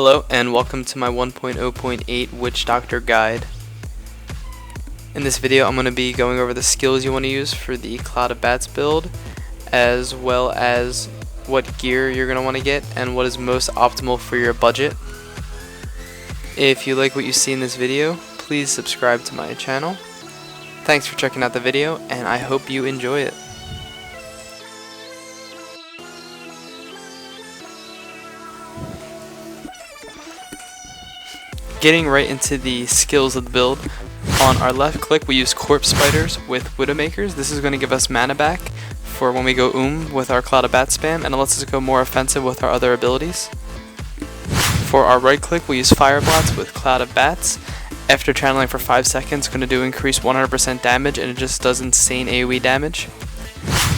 Hello and welcome to my 1.0.8 Witch Doctor guide. In this video I'm going to be going over the skills you want to use for the Cloud of Bats build, as well as what gear you're going to want to get and what is most optimal for your budget. If you like what you see in this video, please subscribe to my channel. Thanks for checking out the video and I hope you enjoy it. Getting right into the skills of the build, on our left click we use Corpse Spiders with Widowmakers. This is going to give us mana back for when we go with our Cloud of Bat spam, and it lets us go more offensive with our other abilities. For our right click we use Fire Blast with Cloud of Bats. After channeling for 5 seconds, going to do increase 100% damage, and it just does insane AoE damage.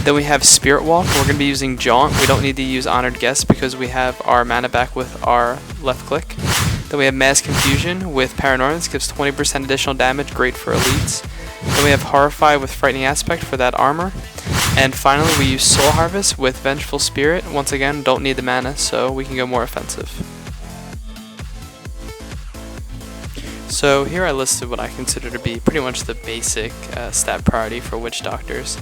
Then we have Spirit Walk. We're going to be using Jaunt. We don't need to use Honored Guest because we have our mana back with our left click. Then we have Mass Confusion with Paragon. This gives 20% additional damage, great for elites. Then we have Horrify with Frightening Aspect for that armor. And finally we use Soul Harvest with Vengeful Spirit. Once again, don't need the mana, so we can go more offensive. So here I listed what I consider to be pretty much the basic stat priority for Witch Doctors.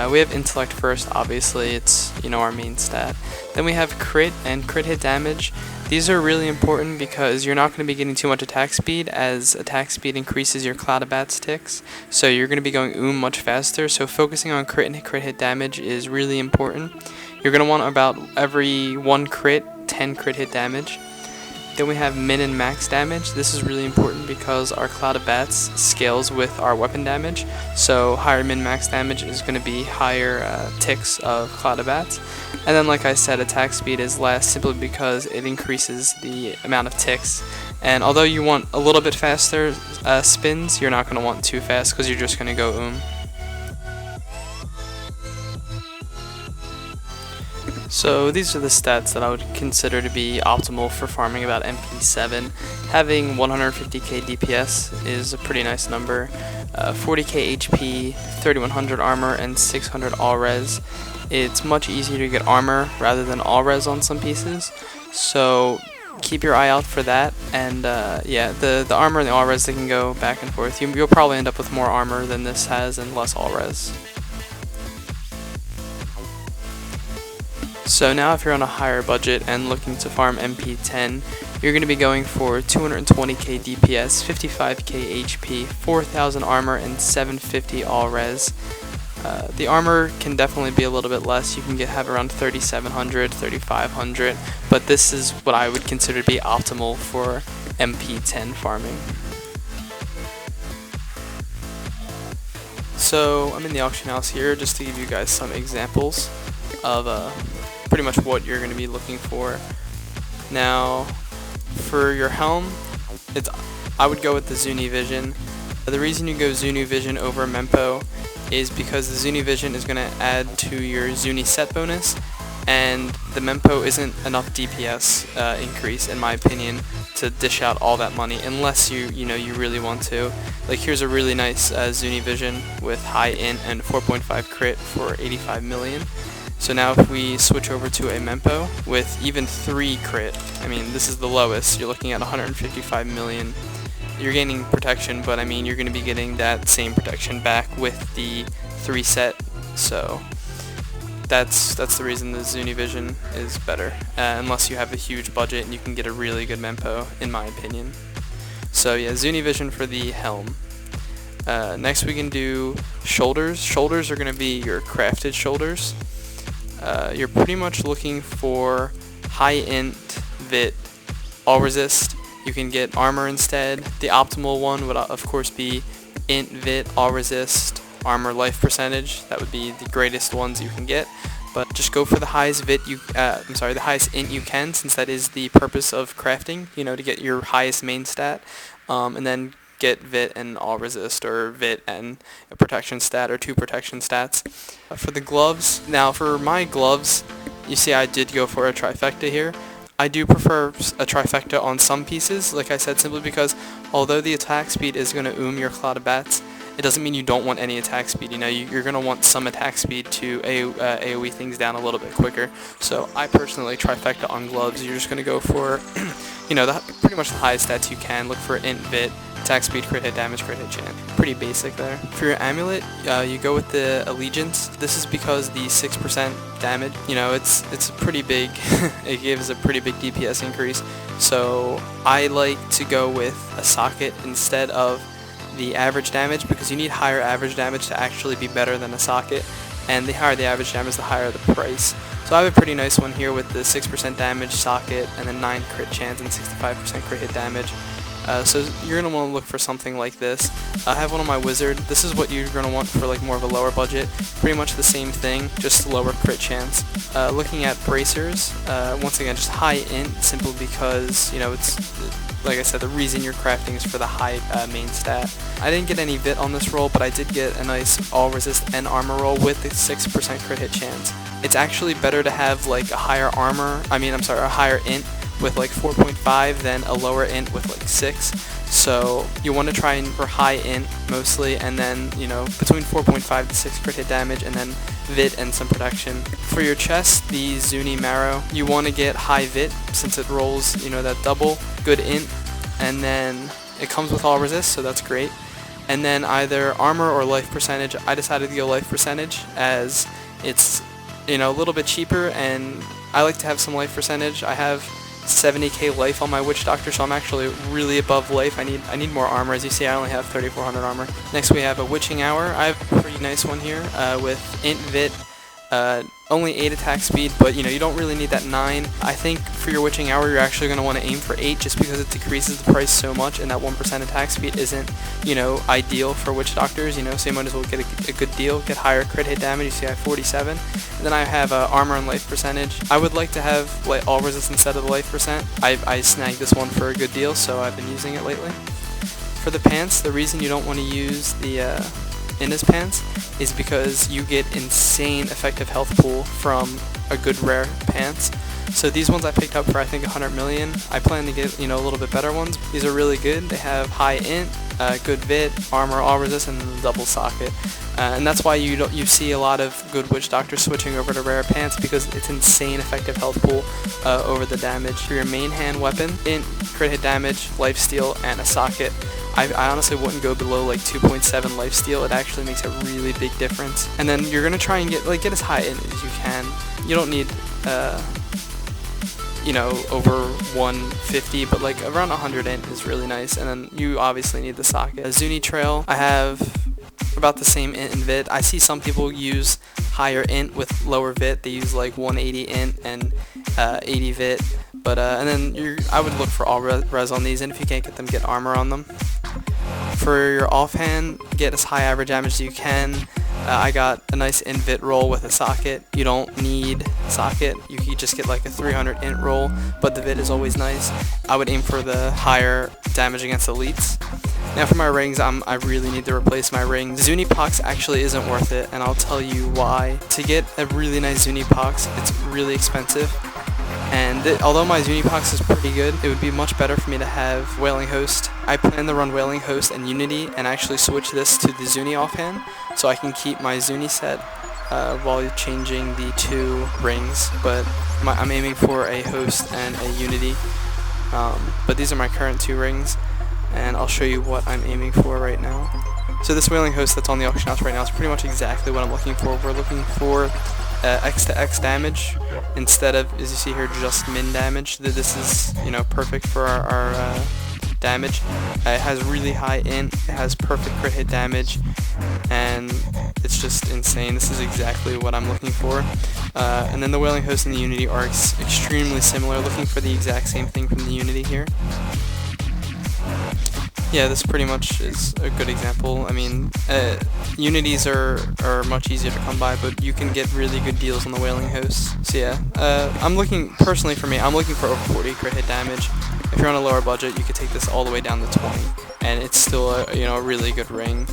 We have Intellect first, obviously, it's our main stat. Then we have Crit and Crit hit damage. These are really important because you're not going to be getting too much attack speed, as attack speed increases your Cloud of Bats ticks. So you're going to be going much faster, so focusing on crit and crit hit damage is really important. You're going to want about every 1 crit, 10 crit hit damage. Then we have min and max damage. This is really important because our Cloud of Bats scales with our weapon damage. So higher min max damage is going to be higher ticks of Cloud of Bats. And then like I said, attack speed is less simply because it increases the amount of ticks. And although you want a little bit faster spins, you're not going to want too fast because you're just going to go So these are the stats that I would consider to be optimal for farming about MP7. Having 150k DPS is a pretty nice number. 40k HP, 3100 armor, and 600 all res. It's much easier to get armor rather than all res on some pieces, so keep your eye out for that. And yeah, the armor and the all res, they can go back and forth. You'll probably end up with more armor than this has and less all res. So now if you're on a higher budget and looking to farm MP10, you're going to be going for 220k DPS, 55k HP, 4000 armor, and 750 all res. The armor can definitely be a little bit less. You can have around 3700, 3500, but this is what I would consider to be optimal for MP10 farming. So I'm in the auction house here just to give you guys some examples of pretty much what you're going to be looking for. Now, for your helm, I would go with the Zuni Vision. The reason you go Zuni Vision over Mempo is because the Zuni Vision is going to add to your Zuni set bonus, and the Mempo isn't enough DPS increase, in my opinion, to dish out all that money unless you really want to. Like, here's a really nice Zuni Vision with high int and 4.5 crit for 85 million. So now if we switch over to a Mempo with even 3 crit, I mean this is the lowest, you're looking at 155 million. You're gaining protection, but I mean you're going to be getting that same protection back with the 3 set, so that's the reason the Zuni Vision is better, unless you have a huge budget and you can get a really good Mempo, in my opinion. So yeah, Zuni Vision for the helm. Next we can do shoulders. Shoulders are going to be your crafted shoulders. You're pretty much looking for high int, vit, all resist. You can get armor instead. The optimal one would of course be int, vit, all resist, armor life percentage. That would be the greatest ones you can get. But just go for the highest the highest int you can, since that is the purpose of crafting. To get your highest main stat, and then get vit and all resist, or vit and a protection stat, or 2 protection stats. For the gloves, now for my gloves, you see I did go for a trifecta here. I do prefer a trifecta on some pieces, like I said, simply because although the attack speed is going to your Cloud of Bats, it doesn't mean you don't want any attack speed. You know, you're going to want some attack speed to AoE things down a little bit quicker. So I personally trifecta on gloves. You're just going to go for, you know, pretty much the highest stats you can. Look for int, vit, attack speed, crit hit damage, crit hit chance. Pretty basic there. For your amulet, you go with the allegiance. This is because the 6% damage, you know, it's pretty big. It gives a pretty big DPS increase. So I like to go with a socket instead of the average damage, because you need higher average damage to actually be better than a socket, and the higher the average damage, the higher the price. So I have a pretty nice one here with the 6% damage socket and then 9 crit chance and 65% crit hit damage. So you're going to want to look for something like this. I have one on my wizard. This is what you're going to want for like more of a lower budget. Pretty much the same thing, just lower crit chance. Looking at bracers, once again just high int, simply because, you know, it's, like I said, the reason you're crafting is for the high main stat. I didn't get any vit on this roll, but I did get a nice all resist and armor roll with the 6% crit hit chance. It's actually better to have like a higher a higher int with like 4.5 than a lower int with like 6. So you want to try and for high int mostly, and then, you know, between 4.5 to 6 crit hit damage, and then vit and some protection. For your chest, the Zuni Marrow, you want to get high vit since it rolls, you know, that double, good int, and then it comes with all resist, so that's great. And then either armor or life percentage. I decided to go life percentage as it's, you know, a little bit cheaper, and I like to have some life percentage. I have 70k life on my Witch Doctor, so I'm actually really above life. I need more armor. As you see, I only have 3400 armor. Next we have a Witching Hour. I have a pretty nice one here with int vit, only 8 attack speed, but you know, you don't really need that 9. I think for your Witching Hour you're actually going to want to aim for 8, just because it decreases the price so much, and that 1% attack speed isn't, you know, ideal for Witch Doctors, you know, so you might as well get a good deal, get higher crit hit damage. You see I have 47. And then I have armor and life percentage. I would like to have like all resist instead of the life percent. I snagged this one for a good deal, so I've been using it lately. For the pants, the reason you don't want to use the Innis pants is because you get insane effective health pool from a good rare pants. So these ones I picked up for I think 100 million. I plan to get, you know, a little bit better ones. These are really good. They have high int, good vit, armor, all resist, and the double socket. And that's why you see a lot of good Witch Doctors switching over to rare pants, because it's insane effective health pool over the damage. For your main hand weapon, int, crit hit damage, lifesteal, and a socket. I honestly wouldn't go below like 2.7 lifesteal. It actually makes a really big difference. And then you're gonna try and get as high int as you can. You don't need you know, over 150, but like around 100 int is really nice. And then you obviously need the socket. Zuni Trail, I have about the same int and vit. I see some people use higher int with lower vit. They use like 180 int and 80 vit. But and then I would look for all res on these, and if you can't get them, get armor on them. For your offhand, get as high average damage as you can. I got a nice int vit roll with a socket. You don't need socket. You can just get like a 300 int roll, but the vit is always nice. I would aim for the higher damage against elites. Now for my rings, I really need to replace my ring. Zuni Pox actually isn't worth it, and I'll tell you why. To get a really nice Zuni Pox, it's really expensive. And although my Zuni Pox is pretty good, it would be much better for me to have Wailing Host. I plan to run Wailing Host and Unity and actually switch this to the Zuni offhand, so I can keep my Zuni set while changing the 2 rings. But I'm aiming for a Host and a Unity. But these are my current 2 rings, and I'll show you what I'm aiming for right now. So this Wailing Host that's on the auction house right now is pretty much exactly what I'm looking for. We're looking for X to X damage instead of, as you see here, just min damage. This is, you know, perfect for our damage. It has really high int, it has perfect crit hit damage, and it's just insane. This is exactly what I'm looking for. And then the Wailing Host and the Unity are extremely similar, looking for the exact same thing from the Unity here. Yeah, this pretty much is a good example. I mean, Unities are much easier to come by, but you can get really good deals on the Wailing Hosts. So yeah, I'm looking, personally for me, I'm looking for over 40 crit hit damage. If you're on a lower budget, you could take this all the way down to 20, and it's still a really good ring.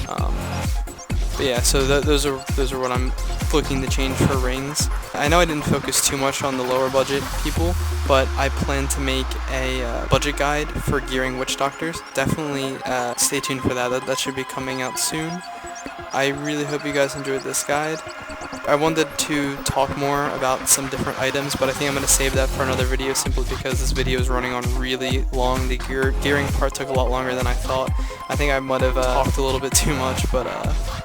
But yeah, so those are what I'm looking to change for rings. I know I didn't focus too much on the lower budget people, but I plan to make a budget guide for gearing witch doctors. Definitely stay tuned for that. That should be coming out soon. I really hope you guys enjoyed this guide. I wanted to talk more about some different items, but I think I'm going to save that for another video simply because this video is running on really long. The gearing part took a lot longer than I thought. I think I might have talked a little bit too much, but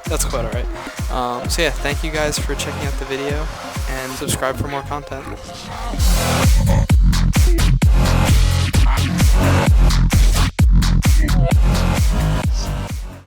that's quite alright. So yeah, thank you guys for checking out the video, and subscribe for more content.